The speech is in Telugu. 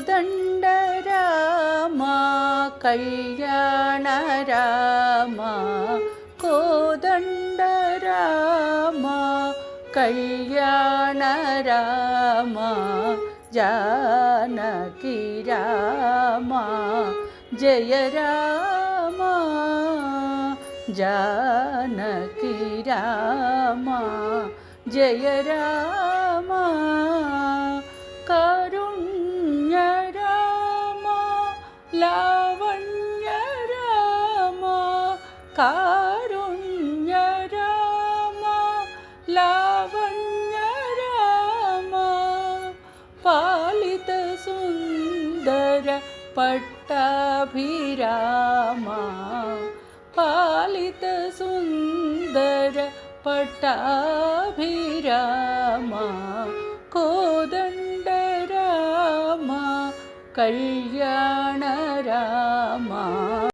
కోదండ రామ కళ్యాణ రామ కోదండ రామ కళ్యాణ రామ జానకి రామ జయ రామ జానకి రామ జయ రామ కారుణ్య రామ లావణ్య రామ కారుణ్య రామ లావణ్య రామ పాలిత సుందర పట్టాభిరామ పాలిత సుందర పట్టాభిరామ కోదండ రామ కళ్యాణ రామ